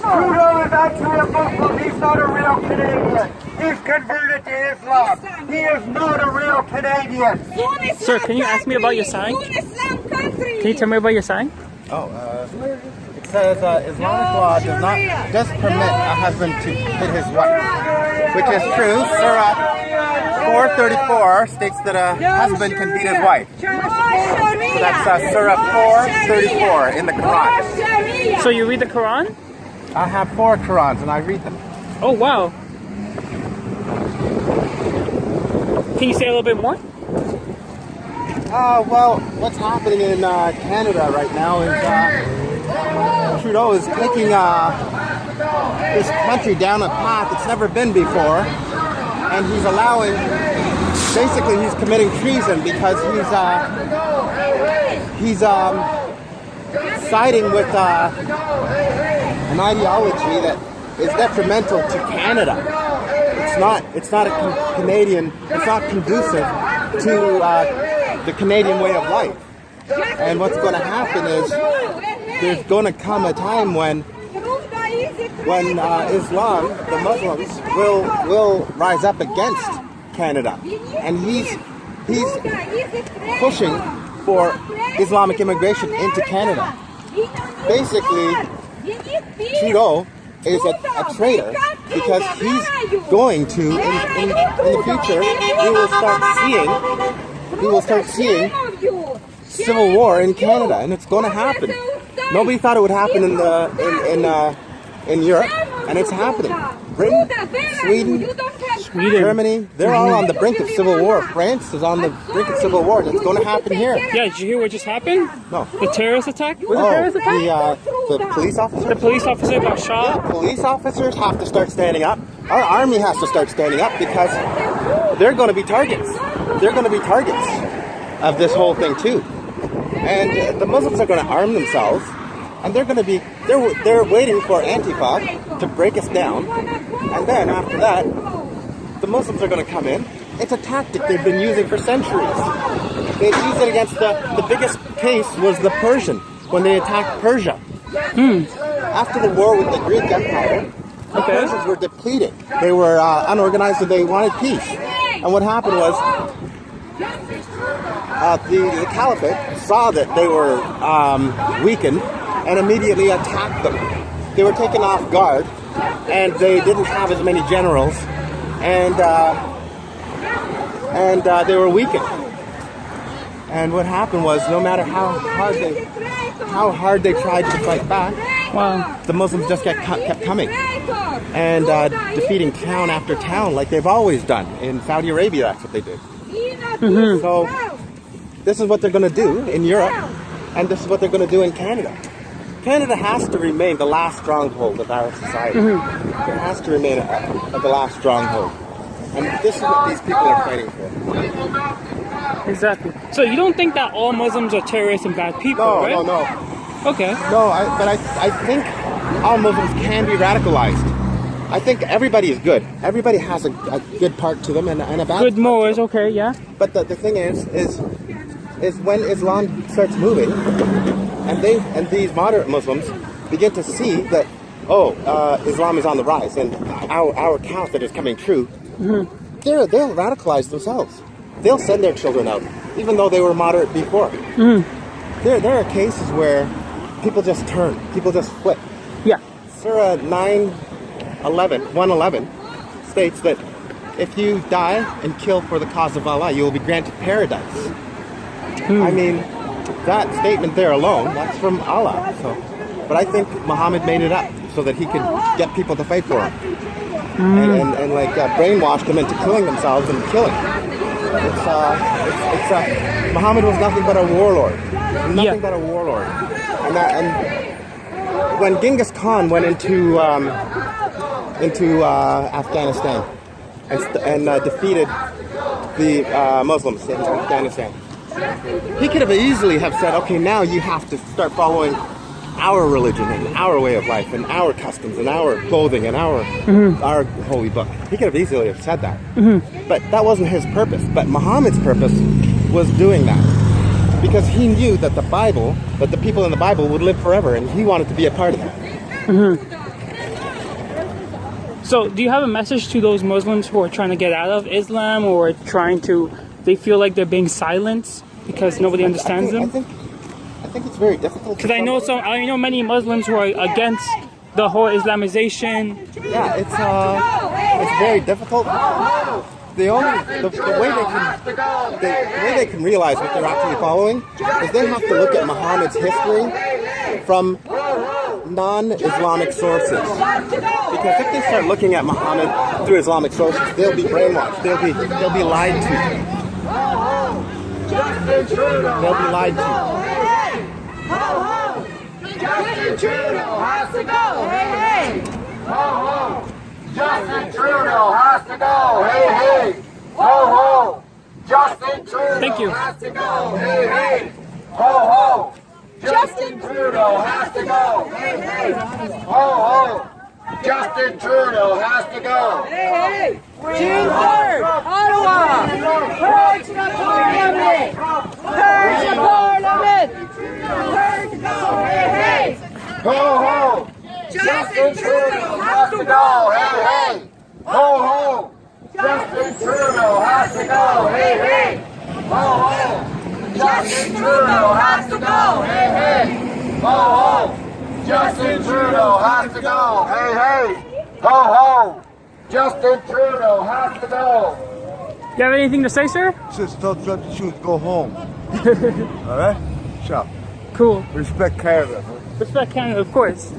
Trudeau is actually a Muslim. He's not a real Canadian. He's converted to Islam. He is not a real Canadian. Sir, can you ask me about your sign? Can you tell me about your sign? It says Islamic law does not just permit a husband to hit his wife, which is true. Surah 434 states that a husband can beat his wife. So that's Surah 434 in the Quran. So you read the Quran? I have 4 Qurans and I read them. Oh, wow. Can you say a little bit more? Well, what's happening in Canada right now is Trudeau is taking this country down a path it's never been before, and he's allowing, basically he's committing treason because he's siding with an ideology that is detrimental to Canada. It's not a Canadian, it's not conducive to the Canadian way of life. And what's going to happen is there's going to come a time when Islam, the Muslims, will rise up against Canada, and he's pushing for Islamic immigration into Canada. Basically, Trudeau is a traitor because he's going to in the future we will start seeing civil war in Canada, and it's going to happen. Nobody thought it would happen in Europe, and it's happening. Britain, Sweden, Germany, they're all on the brink of civil war. France is on the brink of civil war, and it's going to happen here. Yeah, did you hear what just happened? No. The terrorist attack? Was it a terrorist attack? The police officer? The police officer got shot? Yeah, police officers have to start standing up. Our army has to start standing up because they're going to be targets. They're going to be targets of this whole thing too. And the Muslims are going to arm themselves, and they're waiting for Antifa to break us down, and then after that, the Muslims are going to come in. It's a tactic they've been using for centuries. They've used it against the biggest case was the Persian, when they attacked Persia. After the war with the Greek Empire, the Persians were depleted. They were unorganized and they wanted peace. And what happened was the Caliphate saw that they were weakened and immediately attacked them. They were taken off guard, and they didn't have as many generals, and they were weakened. And what happened was, no matter how hard they tried to fight back, the Muslims just kept coming and defeating town after town like they've always done. In Saudi Arabia, that's what they did. So this is what they're going to do in Europe, and this is what they're going to do in Canada. Canada has to remain the last stronghold of our society. It has to remain the last stronghold. And this is what these people are fighting for. Exactly. So you don't think that all Muslims are terrorists and bad people, right? No. Okay. No, but I think all Muslims can be radicalized. I think everybody is good. Everybody has a good part to them and a bad good part morals, to them. okay, yeah. But the thing is when Islam starts moving, and these moderate Muslims begin to see that, Islam is on the rise, and our caliphate is coming true, they'll radicalize themselves. They'll send their children out, even though they were moderate before. There are cases where people just turn, people just flip. Yeah. Surah 111 states that if you die and kill for the cause of Allah, you will be granted paradise. I mean, that statement there alone, that's from Allah. But I think Muhammad made it up so that he could get people to fight for him. And brainwash them into killing themselves and killing. Muhammad was nothing but a warlord. Nothing but a warlord. And when Genghis Khan went into Afghanistan and defeated the Muslims in Afghanistan, he could have easily have said, okay, now you have to start following our religion and our way of life and our customs and our clothing and our holy book. He could have easily have said that. But that wasn't his purpose. But Muhammad's purpose was doing that because he knew that the Bible, that the people in the Bible would live forever, and he wanted to be a part of that. So, do you have a message to those Muslims who are trying to get out of Islam or they feel like they're being silenced because nobody understands them? I think it's very difficult. Because I know many Muslims who are against the whole Islamization. Yeah, it's very difficult. The way they can realize what they're actually following is they have to look at Muhammad's history from non-Islamic sources. Because if they start looking at Muhammad through Islamic sources, they'll be brainwashed. They'll be lied to. They'll be lied to. Justin Trudeau has to go. Hey, hey. Ho, ho. Justin Trudeau has to go. Hey, hey. Ho, ho. Justin Trudeau has to go. Hey, hey. Ho, ho. Justin Trudeau has to go. Hey, hey. Ho, ho. Justin Trudeau has to go. Hey, hey. June 3rd, Ottawa. Purge the Parliament. Purge the Parliament. Purge the go. Hey, hey. Ho, ho. Justin Trudeau has to go. Hey, hey. Ho, ho. Justin Trudeau has to go. Hey, hey. Ho, ho. Justin Trudeau has to go. Hey, hey. Ho, ho. Justin Trudeau has to go. Hey, hey. Ho, ho. Justin Trudeau has to go. You have anything to say, sir? Just tell the truth. Go home. All right? Shut up. Cool. Respect Canada. Respect Canada, of course.